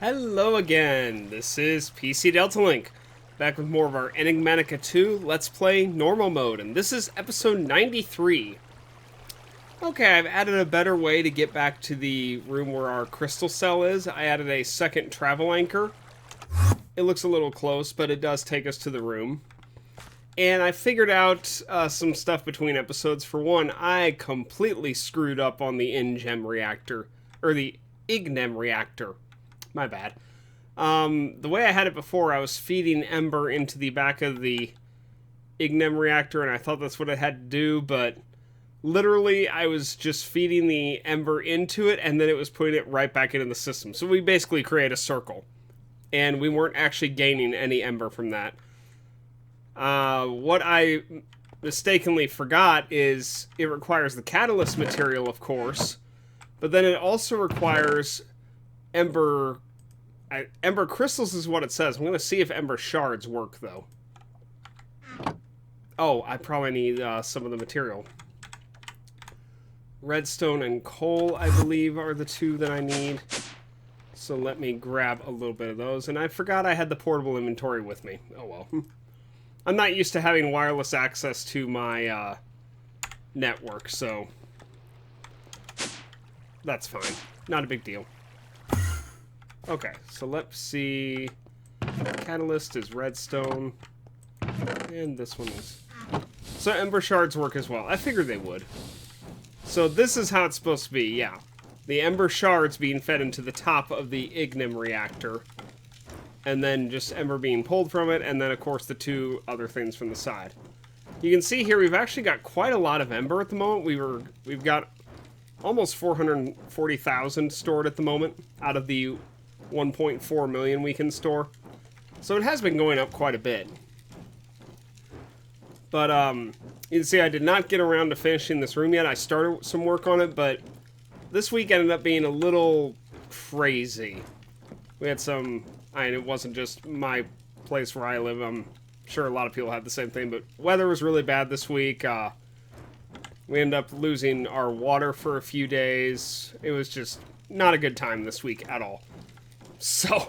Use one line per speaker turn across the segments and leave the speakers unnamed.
Hello again, this is PC Delta Link, back with more of our Enigmatica 2 Let's Play Normal Mode, and this is episode 93. Okay, I've added a better way to get back to the room where our crystal cell is. I added a second travel anchor. It looks a little close, but it does take us to the room. And I figured out some stuff between episodes. For one, I completely screwed up on the Ignem Reactor, or the Ignem Reactor. My bad. The way I had it before, I was feeding Ember into the back of the Ignem Reactor, and I thought that's what I had to do, but literally I was just feeding the Ember into it, and then it was putting it right back into the system. So we basically create a circle, and we weren't actually gaining any Ember from that. What I mistakenly forgot is it requires the catalyst material, of course, but then it also requires Ember crystals is what it says. I'm going to see if Ember shards work, though. Oh, I probably need some of the material. Redstone and coal, I believe, are the two that I need. So let me grab a little bit of those. And I forgot I had the portable inventory with me. Oh, well. I'm not used to having wireless access to my network, so that's fine. Not a big deal. Okay, so let's see. Catalyst is redstone. And this one is... So Ember shards work as well. I figured they would. So this is how it's supposed to be, yeah. The Ember shards being fed into the top of the Ignem Reactor. And then just Ember being pulled from it, and then of course the two other things from the side. You can see here we've actually got quite a lot of Ember at the moment. We've got almost 440,000 stored at the moment out of the 1.4 million we can store. So it has been going up quite a bit. But you can see I did not get around to finishing this room yet. I started some work on it, but this week ended up being a little crazy. We had some... it wasn't just my place where I live. I'm sure a lot of people had the same thing, but weather was really bad this week. We ended up losing our water for a few days. It was just not a good time this week at all. So,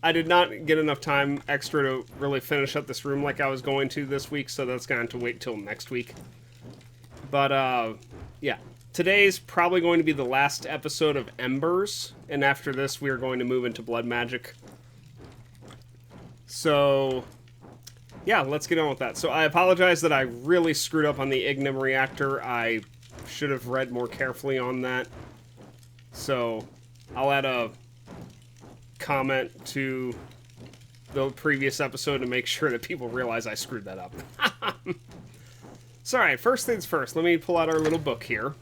I did not get enough time extra to really finish up this room like I was going to this week, so that's going to have to wait till next week. But, yeah. Today's probably going to be the last episode of Embers, and after this we are going to move into Blood Magic. So, yeah, let's get on with that. So I apologize that I really screwed up on the Ignem Reactor. I should have read more carefully on that. So, I'll add a comment to the previous episode to make sure that people realize I screwed that up. So, alright, first things first. Let me pull out our little book here.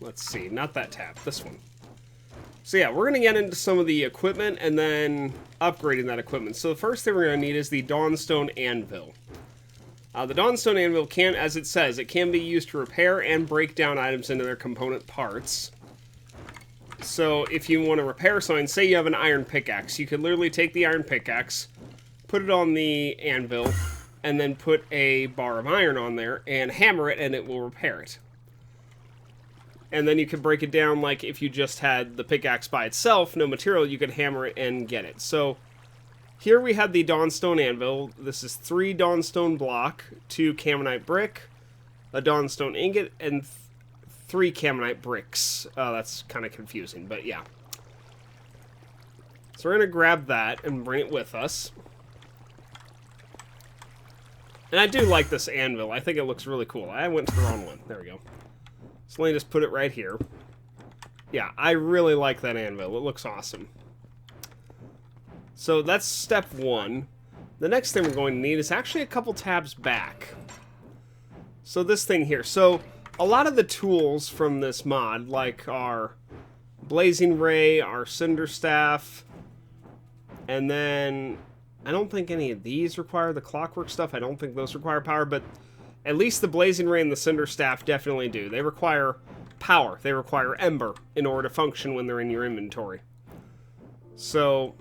Let's see, not that tab, this one. So yeah, we're going to get into some of the equipment and then upgrading that equipment. So the first thing we're going to need is the Dawnstone Anvil. The Dawnstone Anvil can, as it says, it can be used to repair and break down items into their component parts. So if you want to repair something, say you have an iron pickaxe, you could literally take the iron pickaxe, put it on the anvil, and then put a bar of iron on there and hammer it and it will repair it. And then you could break it down like if you just had the pickaxe by itself, no material, you could hammer it and get it. So here we have the Dawnstone Anvil. This is 3 Dawnstone block, 2 Camonite brick, a Dawnstone ingot, and 3 Camonite bricks. That's kind of confusing, but yeah. So we're going to grab that and bring it with us. And I do like this anvil. I think it looks really cool. I went to the wrong one. There we go. So let me just put it right here. Yeah, I really like that anvil. It looks awesome. So that's step 1. The next thing we're going to need is actually a couple tabs back. So this thing here. So a lot of the tools from this mod, like our Blazing Ray, our Cinder Staff, and then I don't think any of these require the Clockwork stuff. I don't think those require power, but at least the Blazing Ray and the Cinder Staff definitely do. They require power. They require Ember in order to function when they're in your inventory. So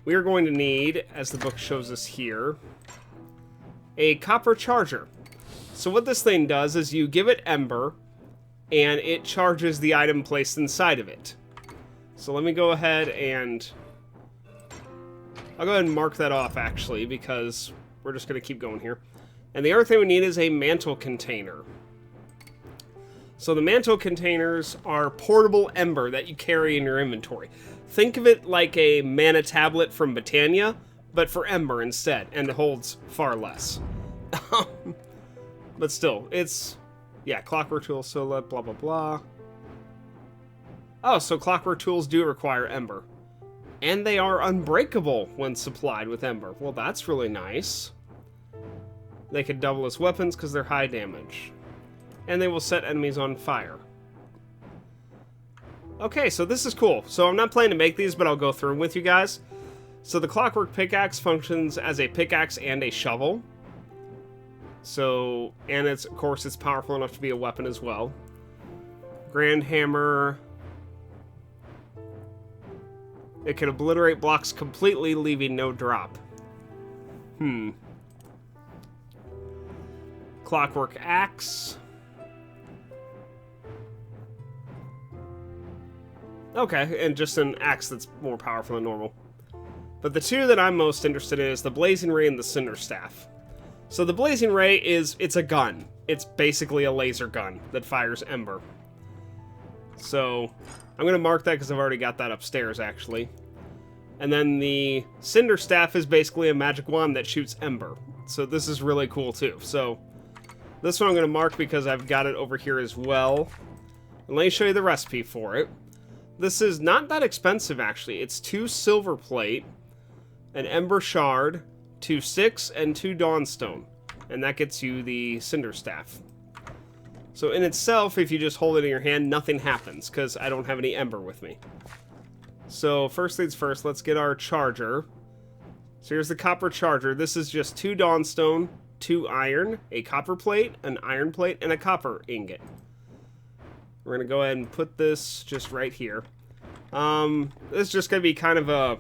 we are going to need, as the book shows us here, a copper charger. So what this thing does is you give it Ember, and it charges the item placed inside of it. So let me go ahead and... I'll go ahead and mark that off, actually, because we're just going to keep going here. And the other thing we need is a Mantle Container. So the Mantle Containers are portable Ember that you carry in your inventory. Think of it like a mana tablet from Britannia, but for Ember instead, and it holds far less. But still, it's... Yeah, Clockwork Tools, so blah blah blah. Oh, so Clockwork Tools do require Ember. And they are unbreakable when supplied with Ember. Well, that's really nice. They can double as weapons because they're high damage. And they will set enemies on fire. Okay, so this is cool. So I'm not planning to make these, but I'll go through them with you guys. So the Clockwork Pickaxe functions as a pickaxe and a shovel. So, and it's, of course, it's powerful enough to be a weapon as well. Grand Hammer. It can obliterate blocks completely, leaving no drop. Clockwork Axe. Okay, and just an axe that's more powerful than normal. But the two that I'm most interested in is the Blazing Ray and the Cinder Staff. So the Blazing Ray it's a gun. It's basically a laser gun that fires Ember. So I'm going to mark that because I've already got that upstairs, actually. And then the Cinder Staff is basically a magic wand that shoots Ember. So this is really cool, too. So this one I'm going to mark because I've got it over here as well. And let me show you the recipe for it. This is not that expensive, actually. It's 2 silver plate, an Ember shard, 2 sticks, and 2 dawnstone. And that gets you the Cinder Staff. So in itself, if you just hold it in your hand, nothing happens, because I don't have any Ember with me. So first things first, let's get our charger. So here's the copper charger. This is just 2 dawnstone, 2 iron, a copper plate, an iron plate, and a copper ingot. We're going to go ahead and put this just right here. This is just going to be kind of a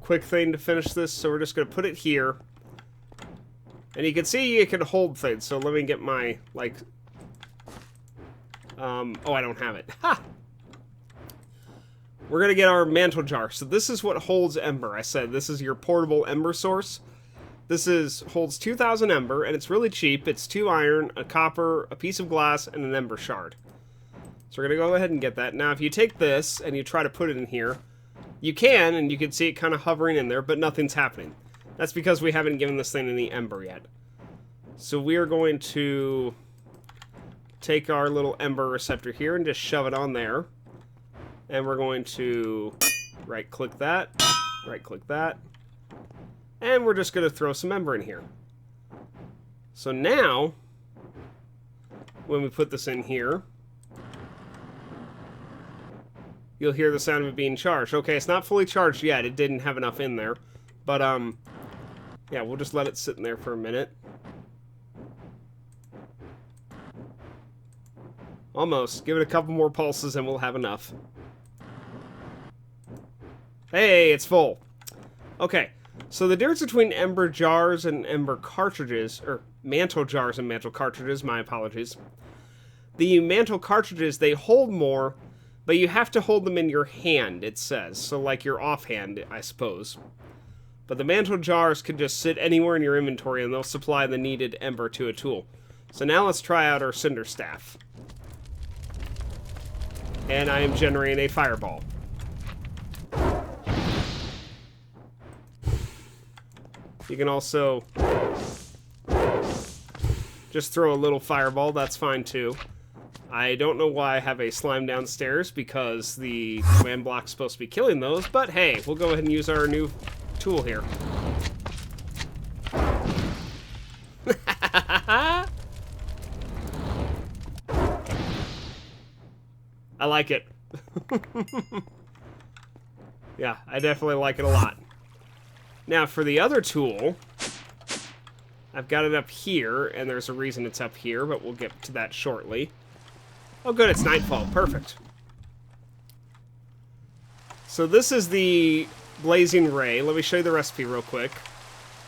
quick thing to finish this, so we're just going to put it here. And you can see you can hold things, so let me get my, like... oh, I don't have it. Ha! We're going to get our Mantle Jar. So this is what holds Ember. I said this is your portable Ember source. This holds 2,000 Ember, and it's really cheap. It's 2 iron, a copper, a piece of glass, and an Ember shard. So we're going to go ahead and get that. Now, if you take this and you try to put it in here, you can, and you can see it kind of hovering in there, but nothing's happening. That's because we haven't given this thing any Ember yet. So we are going to take our little Ember receptor here and just shove it on there. And we're going to right-click that, right-click that. And we're just going to throw some Ember in here. So now, when we put this in here, you'll hear the sound of it being charged. Okay, it's not fully charged yet. It didn't have enough in there. But, yeah, we'll just let it sit in there for a minute. Almost. Give it a couple more pulses and we'll have enough. Hey, it's full. Okay. So the difference between Ember jars and Ember cartridges, or Mantle jars and Mantle cartridges, my apologies. The Mantle cartridges, they hold more, but you have to hold them in your hand, it says. So like your offhand, I suppose. But the Mantle jars can just sit anywhere in your inventory and they'll supply the needed Ember to a tool. So now let's try out our Cinder Staff. And I am generating a fireball. You can also just throw a little fireball, that's fine too. I don't know why I have a slime downstairs because the command block's supposed to be killing those, but hey, we'll go ahead and use our new tool here. I like it. Yeah, I definitely like it a lot. Now, for the other tool, I've got it up here, and there's a reason it's up here, but we'll get to that shortly. Oh, good, it's nightfall. Perfect. So this is the Blazing Ray. Let me show you the recipe real quick.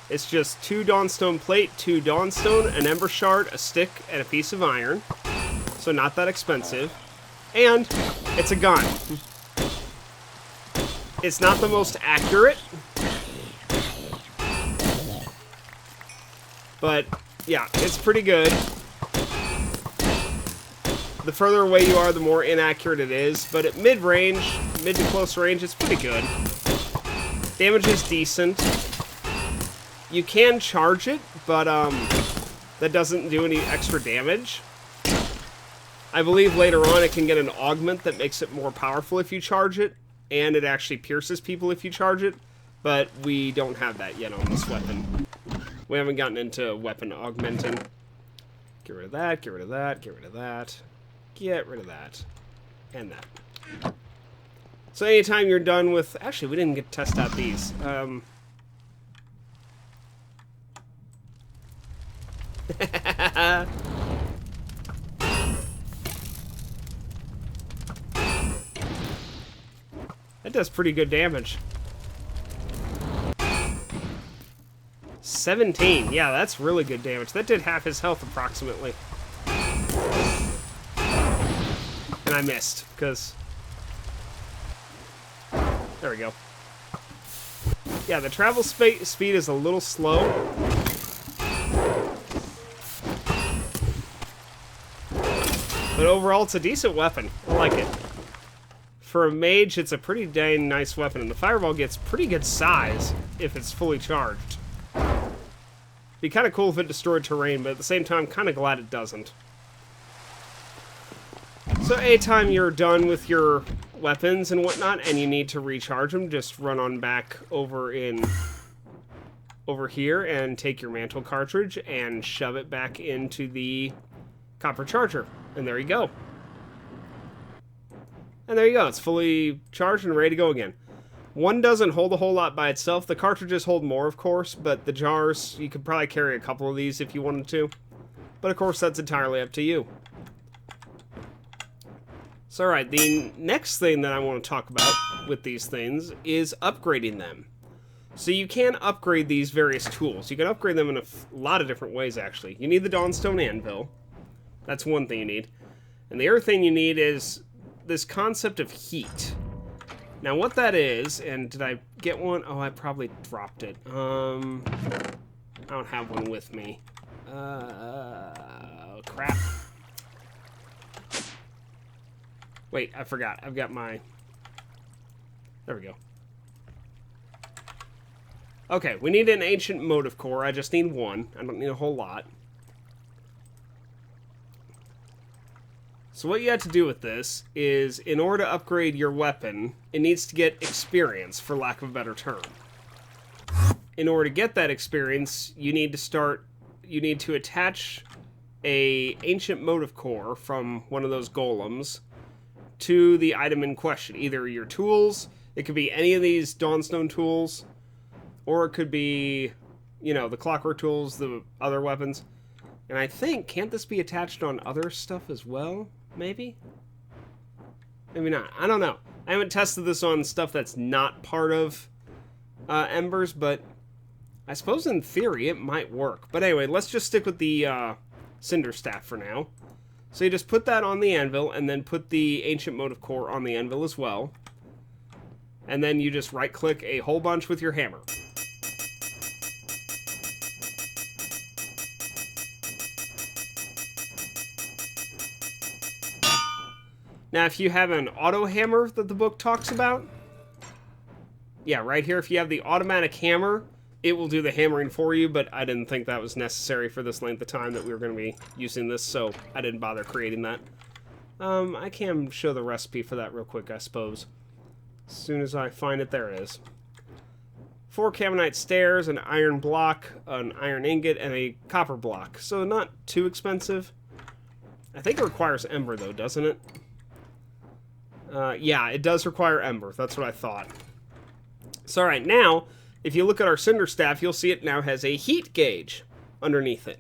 It's just 2 dawnstone plate, 2 dawnstone, an Ember shard, a stick, and a piece of iron. so not that expensive. And it's a gun. It's not the most accurate, but yeah, it's pretty good. The further away you are, the more inaccurate it is, but at mid-range, mid to close range, it's pretty good. Damage is decent. You can charge it, but that doesn't do any extra damage. I believe later on it can get an augment that makes it more powerful if you charge it, and it actually pierces people if you charge it, but we don't have that yet on this weapon. We haven't gotten into weapon augmenting. Get rid of that, get rid of that, get rid of that, get rid of that, and that. So anytime you're done with... Actually, we didn't get to test out these. That does pretty good damage. 17. Yeah, that's really good damage. That did half his health, approximately. And I missed, because... There we go. Yeah, the travel speed is a little slow. But overall, it's a decent weapon. I like it. For a mage, it's a pretty dang nice weapon, and the fireball gets pretty good size if it's fully charged. Be kind of cool if it destroyed terrain, but at the same time, kind of glad it doesn't. So anytime you're done with your weapons and whatnot, and you need to recharge them, just run on back over here and take your mantle cartridge and shove it back into the copper charger. And there you go. And there you go. It's fully charged and ready to go again. One doesn't hold a whole lot by itself. The cartridges hold more, of course, but the jars, you could probably carry a couple of these if you wanted to. But of course, that's entirely up to you. So alright, the next thing that I want to talk about with these things is upgrading them. So you can upgrade these various tools. You can upgrade them in a lot of different ways, actually. You need the Dawnstone Anvil. That's one thing you need. And the other thing you need is this concept of heat. Now what that is, and did I get one? Oh, I probably dropped it. I don't have one with me. Crap. Wait, I forgot. I've got my... There we go. Okay, we need an ancient motive core. I just need one. I don't need a whole lot. So what you have to do with this is, in order to upgrade your weapon, it needs to get experience, for lack of a better term. In order to get that experience, you need to attach a ancient motive core from one of those golems to the item in question. Either your tools, it could be any of these Dawnstone tools, or it could be, you know, the Clockwork tools, the other weapons. And I think, can't this be attached on other stuff as well? Maybe? Maybe not. I don't know. I haven't tested this on stuff that's not part of Embers, but I suppose in theory it might work. But anyway, let's just stick with the Cinder Staff for now. So you just put that on the anvil, and then put the Ancient Motive Core on the anvil as well. And then you just right-click a whole bunch with your hammer. Now, if you have an auto hammer that the book talks about, yeah, right here, if you have the automatic hammer, it will do the hammering for you, but I didn't think that was necessary for this length of time that we were going to be using this, so I didn't bother creating that. I can show the recipe for that real quick, I suppose. As soon as I find it, there it is. 4 Camonite stairs, an iron block, an iron ingot, and a copper block. So not too expensive. I think it requires Ember, though, doesn't it? Yeah, it does require Ember. That's what I thought. So, alright, now, if you look at our Cinder Staff, you'll see it now has a heat gauge underneath it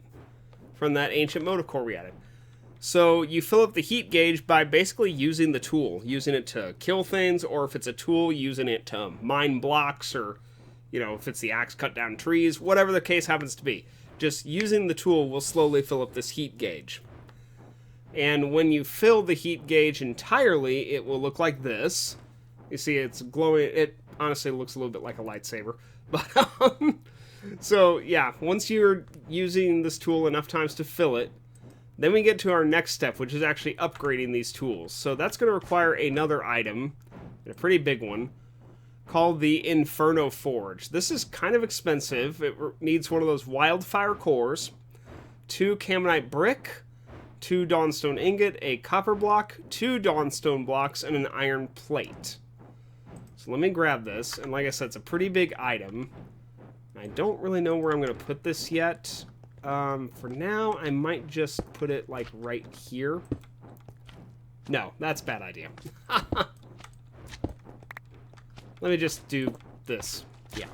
from that Ancient Motive Core we added. So, you fill up the heat gauge by basically using the tool, using it to kill things, or if it's a tool, using it to mine blocks, or, you know, if it's the axe, cut down trees, whatever the case happens to be. Just using the tool will slowly fill up this heat gauge. And when you fill the heat gauge entirely, it will look like this. You see it's glowing. It honestly looks a little bit like a lightsaber. But, so yeah, once you're using this tool enough times to fill it, then we get to our next step, which is actually upgrading these tools. So that's going to require another item, and a pretty big one, called the Inferno Forge. This is kind of expensive. It needs one of those wildfire cores, 2 Camonite brick, 2 Dawnstone ingot, a copper block, 2 Dawnstone blocks, and an iron plate. So let me grab this, and like I said, it's a pretty big item. I don't really know where I'm going to put this yet. For now, I might just put it, like, right here. No, that's a bad idea. Let me just do this. Yeah.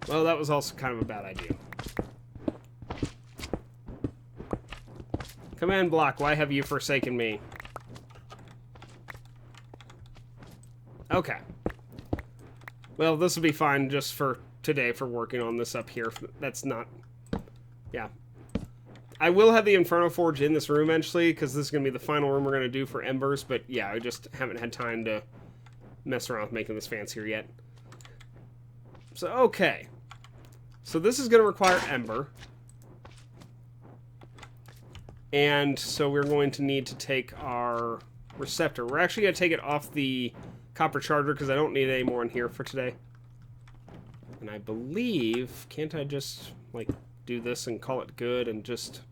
Well, that was also kind of a bad idea. Command block, why have you forsaken me? Okay. Well, this will be fine just for today for working on this up here. That's not... Yeah. I will have the Inferno Forge in this room eventually, because this is going to be the final room we're going to do for Embers, but yeah, I just haven't had time to mess around with making this fancier yet. So, okay. So this is going to require Ember. And so we're going to need to take our receptor. We're actually going to take it off the copper charger because I don't need any more in here for today. And I believe, can't I just, like, do this and call it good and just...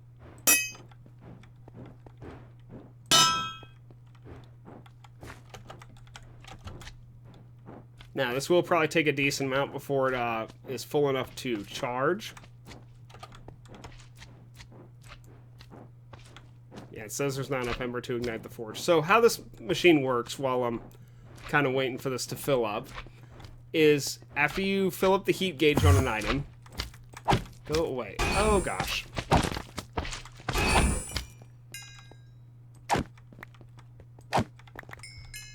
Now, this will probably take a decent amount before it is full enough to charge. Yeah, it says there's not enough Ember to ignite the forge. So how this machine works while I'm kind of waiting for this to fill up is after you fill up the heat gauge on an item... Go away. Oh, gosh.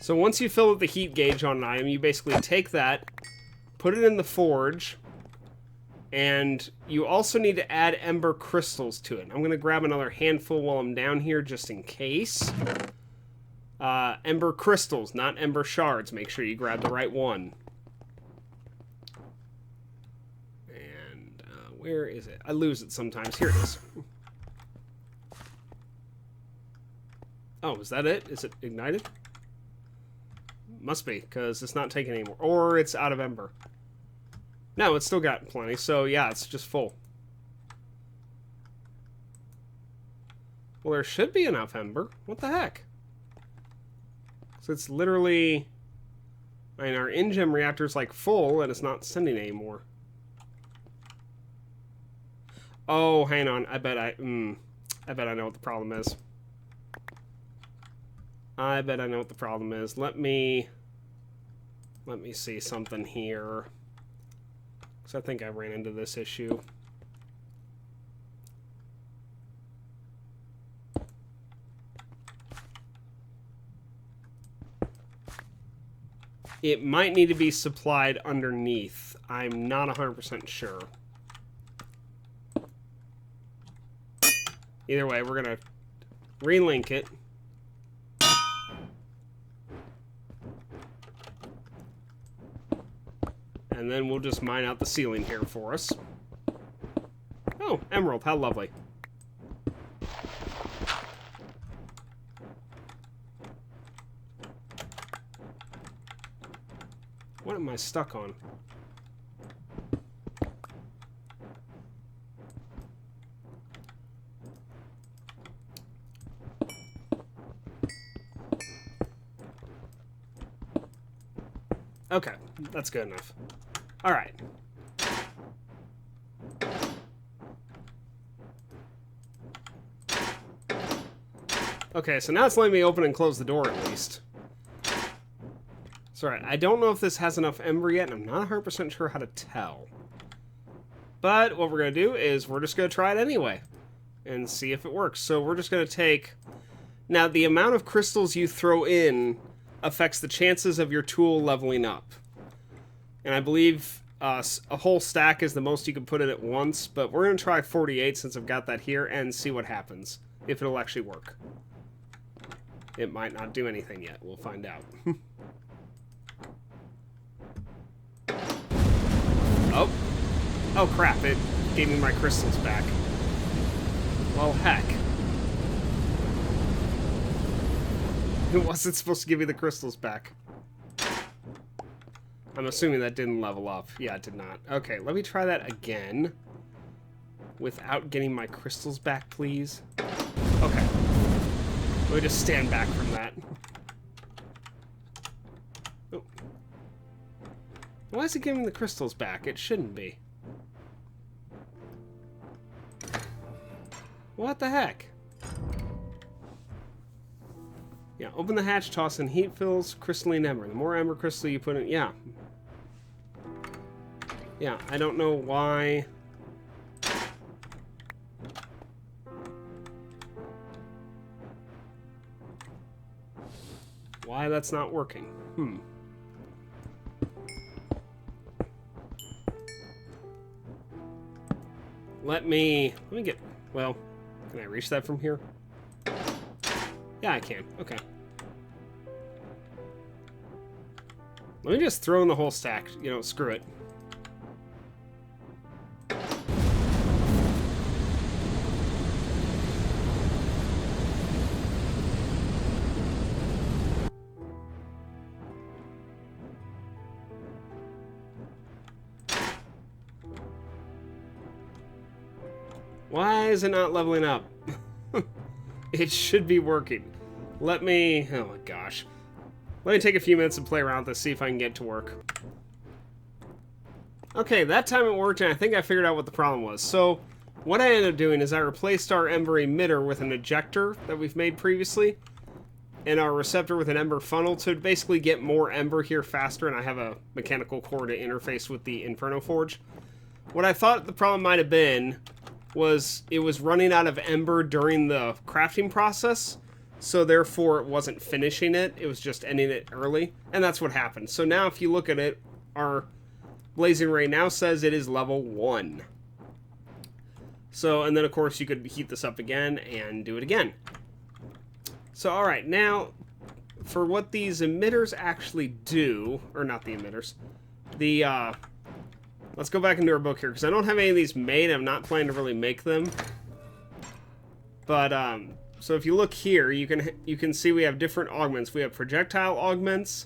So once you fill up the heat gauge on an item, you basically take that, put it in the forge, and you also need to add Ember crystals to it. I'm going to grab another handful while I'm down here just in case. Ember crystals, not Ember shards. Make sure you grab the right one. And where is it? I lose it sometimes. Here it is. Oh, is that it? Is it ignited? Must be, because it's not taking anymore. Or it's out of Ember. No, it's still got plenty, so yeah, it's just full. Well, there should be enough Ember. What the heck? So it's literally... I mean, our Ignem Reactor's like full, and it's not sending anymore. Oh, hang on. I bet I know what the problem is. I bet I know what the problem is. Let me see something here. Because I think I ran into this issue. It might need to be supplied underneath. I'm not 100% sure. Either way, we're going to relink it. And then we'll just mine out the ceiling here for us. Oh, emerald. How lovely. What am I stuck on? Okay, that's good enough. All right. Okay, so now it's letting me open and close the door at least. It's alright. I don't know if this has enough Ember yet, and I'm not 100% sure how to tell. But what we're going to do is we're just going to try it anyway and see if it works. So we're just going to take... Now, the amount of crystals you throw in affects the chances of your tool leveling up. And I believe a whole stack is the most you can put in at once, but we're going to try 48 since I've got that here and see what happens, if it'll actually work. It might not do anything yet. We'll find out. Oh. Oh, crap. It gave me my crystals back. Well, heck. It wasn't supposed to give me the crystals back. I'm assuming that didn't level up. Yeah, it did not. Okay, let me try that again. Without getting my crystals back, please. Okay. Let me just stand back from that. Oh. Why is it giving the crystals back? It shouldn't be. What the heck? Yeah, open the hatch, toss in heat fills, crystalline ember. The more ember crystal you put in... Yeah. Yeah, I don't know why... Why that's not working. Let me get... Well, can I reach that from here? Yeah, I can. Okay. Let me just throw in the whole stack. You know, screw it. Why is it not leveling up? It should be working. Let me... Oh my gosh. Let me take a few minutes and play around with this, see if I can get it to work. Okay, that time it worked, and I think I figured out what the problem was. So, what I ended up doing is I replaced our Ember emitter with an ejector that we've made previously, and our receptor with an Ember funnel to basically get more Ember here faster, and I have a mechanical core to interface with the Inferno Forge. What I thought the problem might have been was it was running out of Ember during the crafting process, so therefore it wasn't finishing it, it was just ending it early, and that's what happened. So now if you look at it, our Blazing Ray now says it is level 1. So, and then of course you could heat this up again and do it again. So alright, now for what these emitters actually do, or not the emitters, the let's go back into our book here, because I don't have any of these made. I'm not planning to really make them. But, so if you look here, you can see we have different augments. We have projectile augments,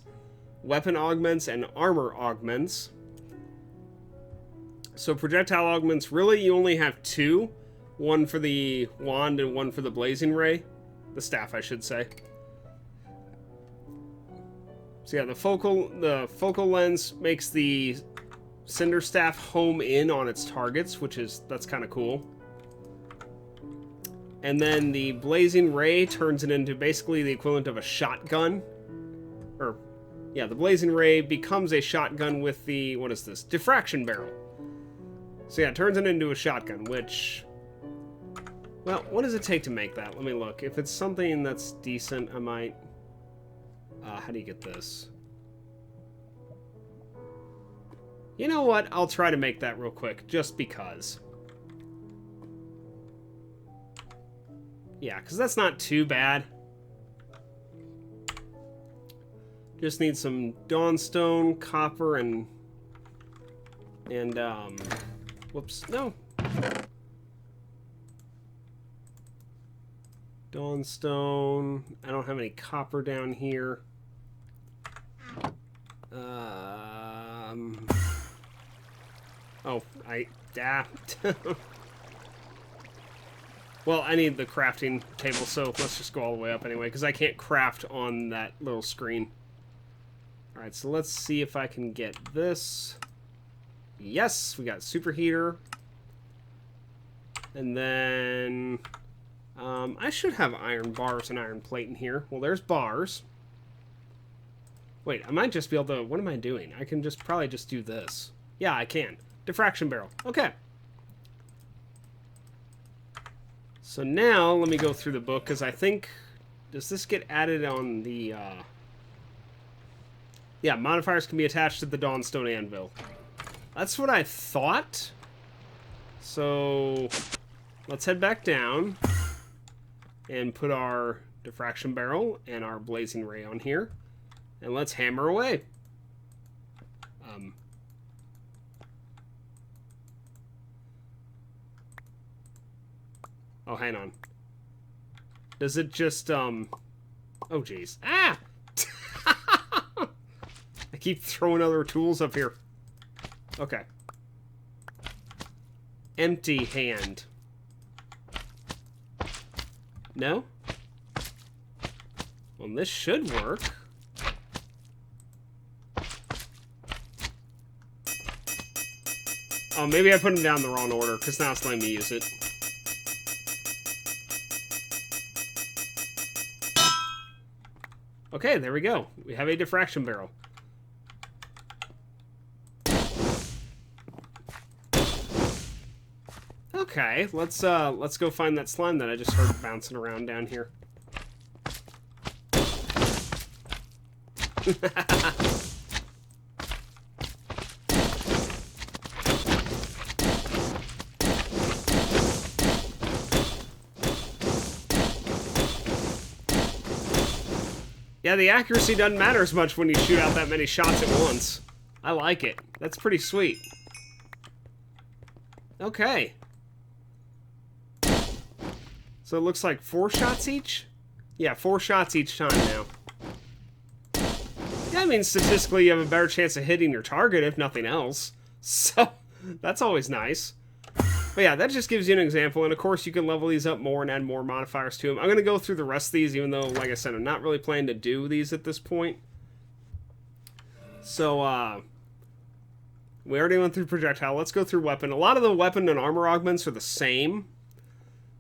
weapon augments, and armor augments. So projectile augments, really you only have 2. One for the wand and one for the blazing ray. The staff, I should say. So yeah, the focal lens makes the Cinder Staff home in on its targets, that's kind of cool. And then the Blazing Ray turns it into basically the equivalent of a shotgun. Or, yeah, the Blazing Ray becomes a shotgun with the, what is this? Diffraction barrel. So yeah, it turns it into a shotgun, which... Well, what does it take to make that? Let me look. If it's something that's decent, I might... how do you get this? You know what? I'll try to make that real quick, just because. Yeah, because that's not too bad. Just need some dawnstone, copper, and whoops, no. Dawnstone. I don't have any copper down here. Oh, well, I need the crafting table, so let's just go all the way up anyway, because I can't craft on that little screen. Alright, so let's see if I can get this. Yes, we got superheater. And then... I should have iron bars and iron plate in here. Well, there's bars. Wait, I might just be able to... What am I doing? I can probably just do this. Yeah, I can. Diffraction barrel. Okay. So now, let me go through the book, because I think... Does this get added on the... Yeah, modifiers can be attached to the Dawnstone Anvil. That's what I thought. So let's head back down and put our diffraction barrel and our blazing ray on here. And let's hammer away. Oh, hang on. Does it just, oh, jeez. Ah! I keep throwing other tools up here. Okay. Empty hand. No? Well, this should work. Oh, maybe I put them down in the wrong order, because now it's letting me use it. Okay, there we go. We have a diffraction barrel. Okay, let's go find that slime that I just heard bouncing around down here. Yeah, the accuracy doesn't matter as much when you shoot out that many shots at once. I like it. That's pretty sweet. Okay. So it looks like 4 shots each? Yeah, 4 shots each time now. Yeah, I mean, statistically, you have a better chance of hitting your target, if nothing else. So, that's always nice. But yeah, that just gives you an example, and of course you can level these up more and add more modifiers to them. I'm going to go through the rest of these, even though, like I said, I'm not really planning to do these at this point. So, we already went through projectile. Let's go through weapon. A lot of the weapon and armor augments are the same.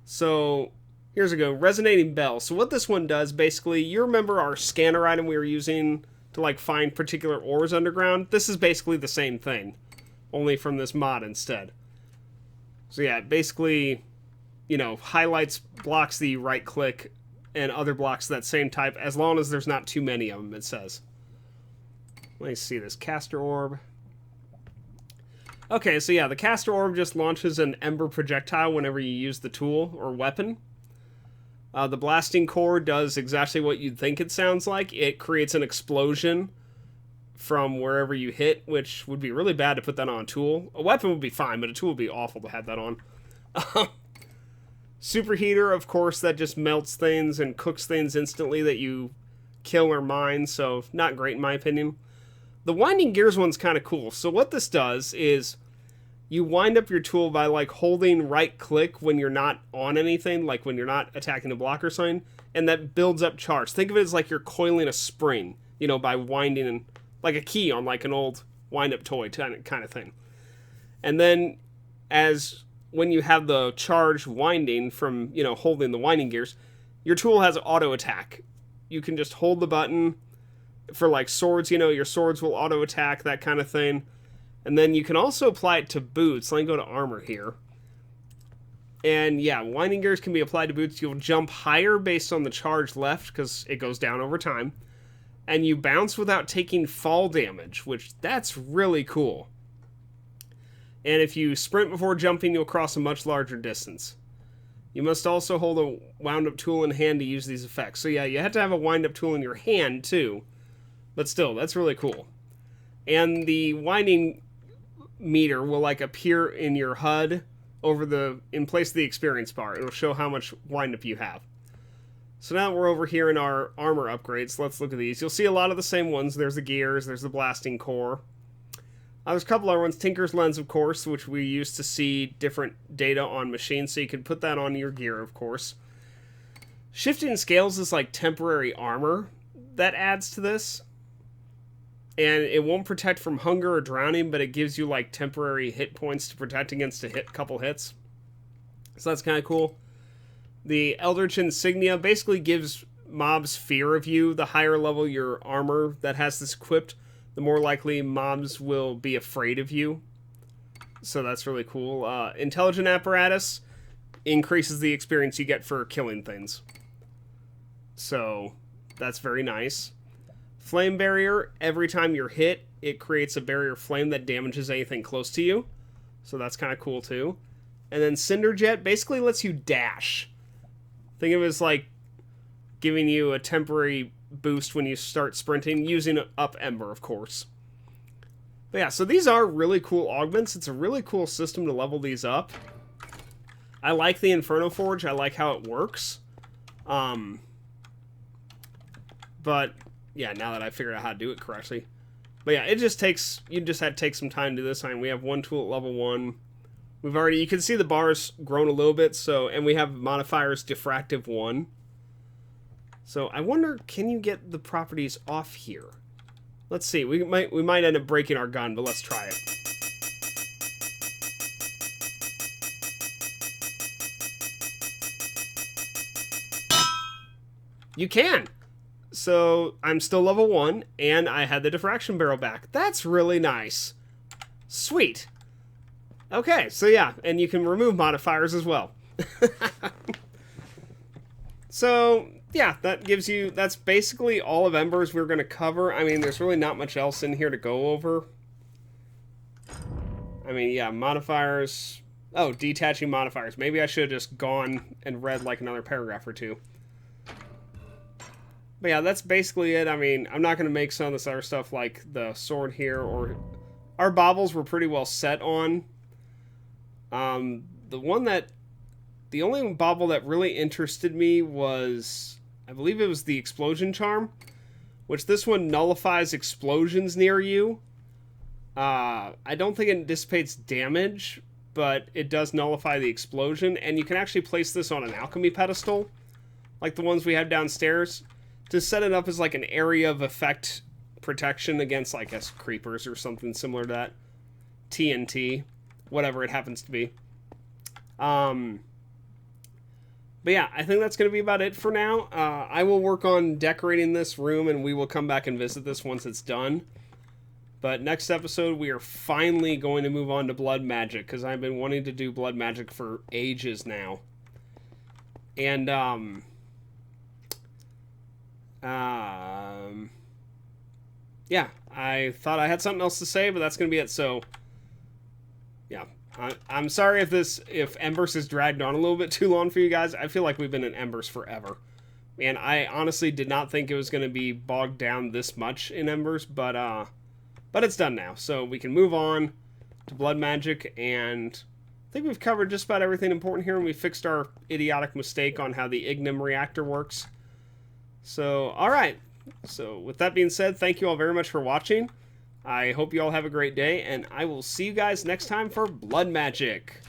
So, here's a go. Resonating bell. So what this one does, basically, you remember our scanner item we were using to, like, find particular ores underground? This is basically the same thing, only from this mod instead. So yeah, basically, you know, highlights blocks that you right-click and other blocks of that same type, as long as there's not too many of them, it says. Let me see this. Caster orb. Okay, so yeah, the caster orb just launches an ember projectile whenever you use the tool or weapon. The blasting core does exactly what you'd think it sounds like. It creates an explosion from wherever you hit, which would be really bad to put that on a tool. A weapon would be fine, but a tool would be awful to have that on. Superheater, of course, that just melts things and cooks things instantly that you kill or mine, so not great in my opinion. The winding gears one's kind of cool. So what this does is you wind up your tool by like holding right click when you're not on anything, like when you're not attacking a block or something, and that builds up charge. Think of it as like you're coiling a spring, you know, by winding, like a key on like an old wind-up toy kind of thing. And then as when you have the charge winding from, you know, holding the winding gears, your tool has auto attack. You can just hold the button for like swords, you know, your swords will auto attack, that kind of thing. And then you can also apply it to boots. Let me go to armor here. And yeah, winding gears can be applied to boots. You'll jump higher based on the charge left because it goes down over time. And you bounce without taking fall damage, which that's really cool. And if you sprint before jumping, you'll cross a much larger distance. You must also hold a wound-up tool in hand to use these effects. So yeah, you have to have a wind-up tool in your hand too. But still, that's really cool. And the winding meter will like appear in your HUD in place of the experience bar. It'll show how much wind-up you have. So now we're over here in our armor upgrades. Let's look at these. You'll see a lot of the same ones. There's the gears, there's the blasting core. There's a couple other ones. Tinker's Lens, of course, which we use to see different data on machines, so you can put that on your gear, of course. Shifting Scales is like temporary armor that adds to this. And it won't protect from hunger or drowning, but it gives you like temporary hit points to protect against a couple hits. So that's kind of cool. The Eldritch Insignia basically gives mobs fear of you. The higher level your armor that has this equipped, the more likely mobs will be afraid of you. So that's really cool. Intelligent Apparatus increases the experience you get for killing things. So that's very nice. Flame barrier, every time you're hit, it creates a barrier of flame that damages anything close to you. So that's kind of cool too. And then Cinder Jet basically lets you dash. Think of it as like giving you a temporary boost when you start sprinting, using up Ember, of course. But yeah, so these are really cool augments. It's a really cool system to level these up. I like the Inferno Forge. I like how it works. But yeah, now that I figured out how to do it correctly. But yeah, it just takes, you just had to take some time to do this. I mean, we have one tool at level 1. We've already, you can see the bars grown a little bit, so, and we have modifiers diffractive 1. So I wonder, can you get the properties off here? Let's see, we might end up breaking our gun, but let's try it. You can! So, I'm still level 1, and I had the diffraction barrel back. That's really nice. Sweet. Okay, so yeah, and you can remove modifiers as well. So, yeah, that gives you, that's basically all of Embers we're going to cover. I mean, there's really not much else in here to go over. I mean, yeah, modifiers. Oh, detaching modifiers. Maybe I should have just gone and read like another paragraph or two. But yeah, that's basically it. I mean, I'm not going to make some of this other stuff like the sword here, or our baubles were pretty well set on. The only bauble that really interested me was, I believe it was the explosion charm, which this one nullifies explosions near you. I don't think it dissipates damage, but it does nullify the explosion, and you can actually place this on an alchemy pedestal, like the ones we have downstairs, to set it up as like an area of effect protection against, I guess, creepers or something similar to that. TNT, whatever it happens to be. But yeah, I think that's going to be about it for now. I will work on decorating this room, and we will come back and visit this once it's done. But next episode, we are finally going to move on to blood magic, because I've been wanting to do blood magic for ages now. And, yeah, I thought I had something else to say, but that's going to be it. So, yeah, I'm sorry if Embers has dragged on a little bit too long for you guys. I feel like we've been in Embers forever. And I honestly did not think it was going to be bogged down this much in Embers, but it's done now. So we can move on to blood magic, and I think we've covered just about everything important here, and we fixed our idiotic mistake on how the Ignem Reactor works. So, alright. So, with that being said, thank you all very much for watching. I hope you all have a great day, and I will see you guys next time for Blood Magic.